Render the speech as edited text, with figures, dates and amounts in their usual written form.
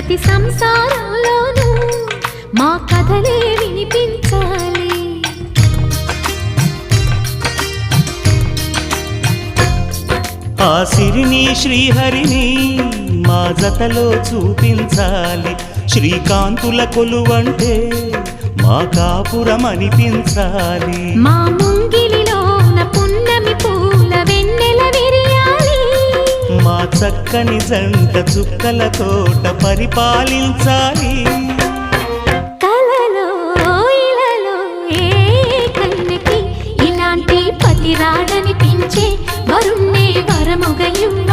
ప్రతి సంసారంలోనూ మా కథలే వినిపించాలి. ఆ సిరిని శ్రీహరిని మా జతలో చూపించాలి. శ్రీకాంతుల కొలువంటే మా కాపురం అనిపించాలి. మా ముంగిలిలోన పున్నమి పూల వెన్నెల విరియాలి. మా చక్కని జంట చుక్కల తోట పరిపాలించాలి. కలలో ఇలలో ఏ కన్నెకి ఇలాంటి పతి రాడనిపించే వరుణ్ణే వరముగ ఇవ్వాలి.